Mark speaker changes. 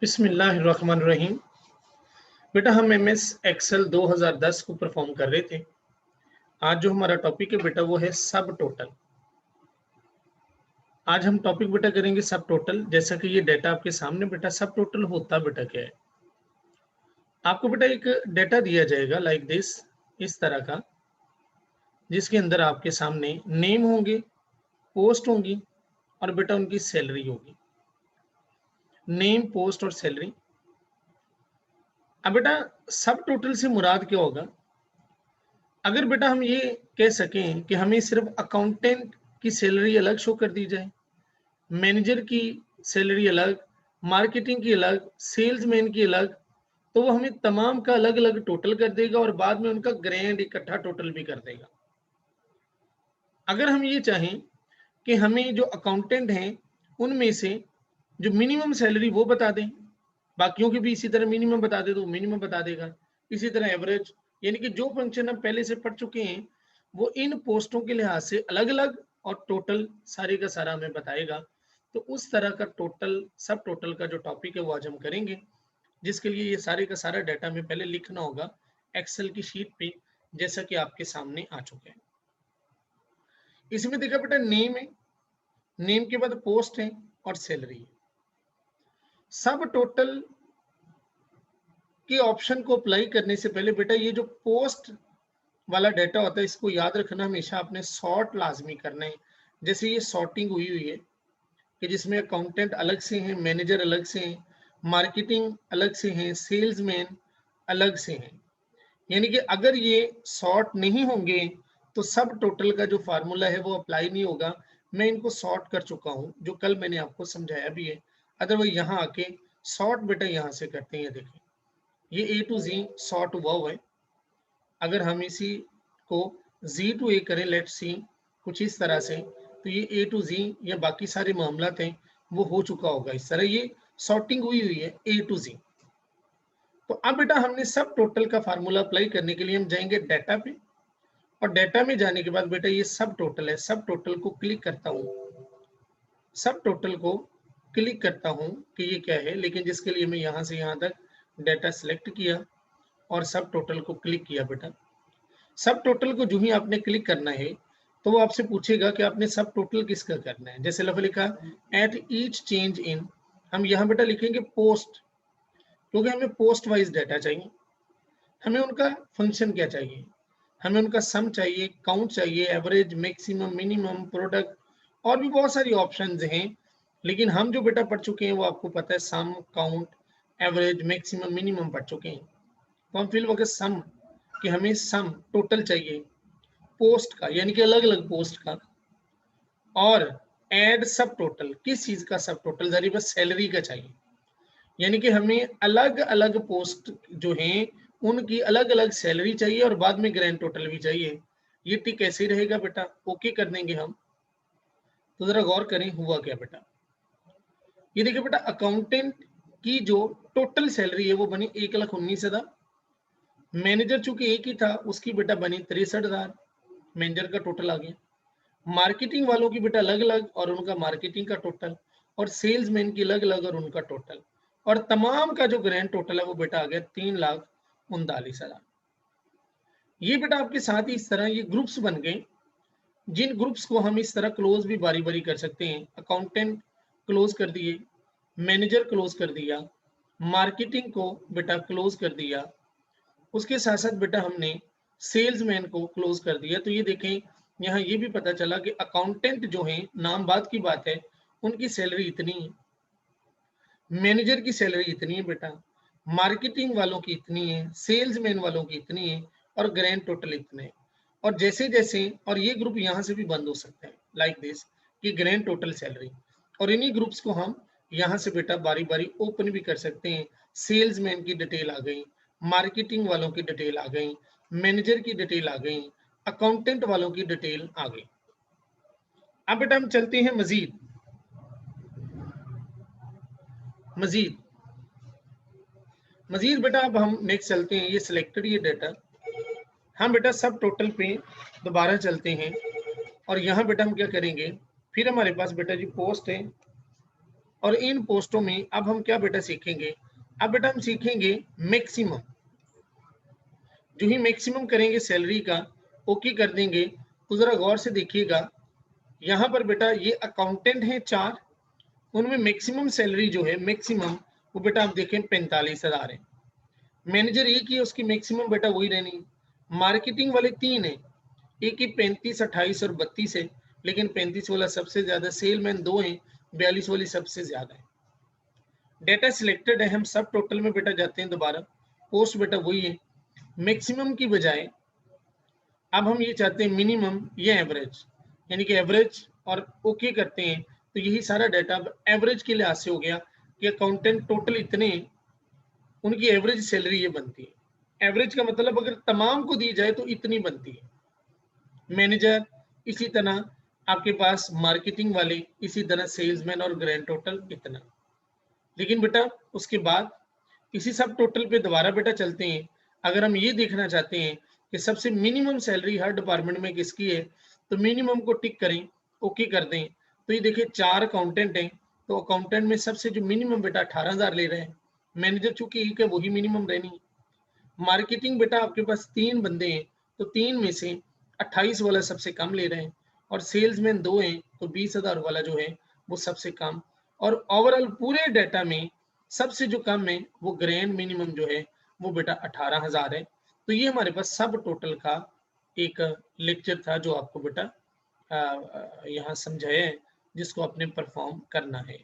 Speaker 1: बिस्मिल्लाहिर्रहमानिर्रहीम। बेटा हम एमएस एक्सेल 2010 को परफॉर्म कर रहे थे। आज जो हमारा टॉपिक है बेटा वो है सब टोटल। आज हम टॉपिक बेटा करेंगे सब टोटल। जैसा कि ये डेटा आपके सामने बेटा सब टोटल होता बेटा क्या है। आपको बेटा एक डेटा दिया जाएगा लाइक दिस, इस तरह का, जिसके अंदर आपके सामने नेम होंगे, पोस्ट होंगी और बेटा उनकी सैलरी होगी। नेम, पोस्ट और सैलरी। अब बेटा सब टोटल से मुराद क्या होगा? अगर बेटा हम ये कह सकें कि हमें सिर्फ अकाउंटेंट की सैलरी अलग शो कर दी जाए, मैनेजर की सैलरी अलग, मार्केटिंग की अलग, सेल्समैन की अलग, तो वो हमें तमाम का अलग अलग टोटल कर देगा और बाद में उनका ग्रैंड इकट्ठा टोटल भी कर देगा। अगर हम ये चाहें कि हमें जो अकाउंटेंट हैं उनमें से जो मिनिमम सैलरी वो बता दें, बाकियों की भी इसी तरह मिनिमम बता दे तो मिनिमम बता देगा। इसी तरह एवरेज, यानी कि जो फंक्शन हम पहले से पढ़ चुके हैं वो इन पोस्टों के लिहाज से अलग अलग और टोटल सारे का सारा हमें बताएगा। तो उस तरह का टोटल, सब टोटल का जो टॉपिक है वो आज हम करेंगे, जिसके लिए ये सारे का सारा डाटा हमें पहले लिखना होगा एक्सेल की शीट पे, जैसा कि आपके सामने आ चुके हैं। इसमें देखा बेटा नेम है, नेम के बाद पोस्ट है और सैलरी है। सब टोटल के ऑप्शन को अप्लाई करने से पहले बेटा ये जो पोस्ट वाला डाटा होता है इसको याद रखना, हमेशा आपने सॉर्ट लाजमी करना है। जैसे ये सॉर्टिंग हुई हुई है कि जिसमें अकाउंटेंट अलग से हैं, मैनेजर अलग से हैं, मार्केटिंग अलग से हैं, सेल्समैन अलग से हैं। यानी कि अगर ये सॉर्ट नहीं होंगे तो सब टोटल का जो फार्मूला है वो अप्लाई नहीं होगा। मैं इनको सॉर्ट कर चुका हूँ, जो कल मैंने आपको समझाया भी है। अदरवाइज यहाँ आके सॉर्ट बेटा यहाँ से करते हैं। देखें ये ए टू जी सॉर्ट हुआ हुआ है। अगर हम इसी को जी टू ए करें, लेट सी, कुछ इस तरह से, तो ये ए टू जी या बाकी सारे मामला थे वो हो चुका होगा। इस तरह ये सॉर्टिंग हुई हुई है ए टू जी। तो अब बेटा हमने सब टोटल का फार्मूला अप्लाई करने के लिए हम जाएंगे डाटा पे, और डाटा में जाने के बाद बेटा ये सब टोटल है, सब टोटल को क्लिक करता हूँ, सब टोटल को क्लिक करता हूँ कि ये क्या है। लेकिन जिसके लिए मैं यहाँ से यहाँ तक डाटा सेलेक्ट किया और सब टोटल को क्लिक किया। बेटा सब टोटल को जो ही आपने क्लिक करना है तो वो आपसे पूछेगा कि आपने सब टोटल किसका करना है। जैसे लफ लिखा एट ईच चेंज इन, हम यहाँ बेटा लिखेंगे पोस्ट, क्योंकि हमें पोस्ट वाइज डाटा चाहिए। हमें उनका फंक्शन क्या चाहिए, हमें उनका सम चाहिए, काउंट चाहिए, एवरेज, मैक्सिमम, मिनिमम, प्रोडक्ट, और भी बहुत सारी ऑप्शंस हैं। लेकिन हम जो बेटा पढ़ चुके हैं वो आपको पता है, सम, काउंट, एवरेज, मैक्सिमम, मिनिमम पढ़ चुके हैं। तो हम फिल वक्त सम, कि हमें सम टोटल चाहिए पोस्ट का, यानी कि अलग अलग पोस्ट का, और एड सब टोटल, किस चीज का सब टोटल, जरिए बस सैलरी का चाहिए। यानी कि हमें अलग अलग पोस्ट जो हैं उनकी अलग अलग सैलरी चाहिए और बाद में ग्रैंड टोटल भी चाहिए। ये टिक ऐसे ही रहेगा बेटा, ओके कर देंगे हम। तो जरा गौर करें हुआ क्या बेटा। ये देखिए बेटा अकाउंटेंट की जो टोटल सैलरी है वो बनी 1,19,000। मैनेजर चूंकि एक ही था उसकी बेटा बनी 63,000, मैनेजर का टोटल आ गया। मार्केटिंग वालों की बेटा अलग अलग और उनका मार्केटिंग का टोटल, और सेल्समैन की अलग अलग और उनका टोटल, और तमाम का जो ग्रैंड टोटल है वो बेटा आ गया 3,39,000। ये बेटा आपके साथ ही इस तरह ये ग्रुप्स बन गए, जिन ग्रुप्स को हम इस तरह क्लोज भी बारी बारी कर सकते हैं। अकाउंटेंट क्लोज कर दिए, मैनेजर क्लोज कर दिया, मार्केटिंग को बेटा क्लोज कर दिया, उसके साथ साथ बेटा हमने सेल्समैन को क्लोज कर दिया। तो ये देखें यहाँ ये भी पता चला कि अकाउंटेंट जो है, नाम बात की बात है, उनकी सैलरी इतनी है, मैनेजर की सैलरी इतनी है बेटा, मार्केटिंग वालों की इतनी है, सेल्समैन वालों की इतनी है, और ग्रैंड टोटल इतने हैं। और जैसे जैसे, और ये ग्रुप यहाँ से भी बंद हो सकते हैं लाइक दिस, कि ग्रैंड टोटल सैलरी, और इन्हीं ग्रुप्स को हम यहाँ से बेटा बारी बारी ओपन भी कर सकते हैं। सेल्समैन की डिटेल आ गई, मार्केटिंग वालों की डिटेल आ गई, मैनेजर की डिटेल आ गई, अकाउंटेंट वालों की डिटेल आ गई। अब बेटा हम चलते हैं मजीद मजीद मजीद बेटा अब हम नेक्स्ट चलते हैं। ये सिलेक्टेड ये डाटा, हम बेटा सब टोटल पे दोबारा चलते हैं, और यहाँ बेटा हम क्या करेंगे, फिर हमारे पास बेटा जी पोस्ट है, और इन पोस्टों में अब हम क्या बेटा सीखेंगे, अब बेटा हम सीखेंगे मैक्सिमम। जो ही मैक्सिमम करेंगे सैलरी का, ओके कर देंगे। तो जरा गौर से देखिएगा, यहाँ पर बेटा ये अकाउंटेंट हैं 4, उनमें मैक्सिमम सैलरी जो है मैक्सिमम वो बेटा आप देखें 45,000 है। मैनेजर एक ही है, उसकी मैक्सिमम बेटा वही रहनी। मार्केटिंग वाले 3 है, एक ही 35, 28 और 32 है, लेकिन 35 वाला सबसे ज्यादा। सेलमैन 2 है, 42 वाली सबसे ज्यादा है। डेटा सिलेक्टेड है, हम सब टोटल में बेटा जाते हैं दोबारा, पोस्ट बेटा वही है। मैक्सिमम की बजाय अब हम ये चाहते हैं मिनिमम या एवरेज, यानी कि एवरेज, और ओके करते हैं। तो यही सारा डाटा अब एवरेज के लिहाज से हो गया कि अकाउंटेंट टोटल इतने, उनकी एवरेज सैलरी ये बनती है। एवरेज का मतलब अगर तमाम को दी जाए तो इतनी बनती है। मैनेजर इसी तरह, आपके पास मार्केटिंग वाले इसी तरह, सेल्समैन और ग्रैंड टोटल इतना। लेकिन बेटा उसके बाद इसी सब टोटल पे दोबारा बेटा चलते हैं। अगर हम ये देखना चाहते हैं कि सबसे मिनिमम सैलरी हर डिपार्टमेंट में किसकी है, तो मिनिमम को टिक करें, ओके कर दें। तो ये देखिए 4 अकाउंटेंट हैं, तो अकाउंटेंट में सबसे जो मिनिमम बेटा 18,000 ले रहे हैं। मैनेजर चूंकि एक है, वही मिनिमम रहनी। मार्केटिंग बेटा आपके पास 3 बंदे हैं, तो 3 में से 28 वाला सबसे कम ले रहे हैं, और सेल्समैन 2 हैं, तो 20,000 वाला जो है वो सबसे कम। और ओवरऑल पूरे डाटा में सबसे जो कम है वो ग्रैंड मिनिमम जो है वो बेटा 18,000 है। तो ये हमारे पास सब टोटल का एक लेक्चर था जो आपको बेटा यहाँ समझाया है, जिसको आपने परफॉर्म करना है।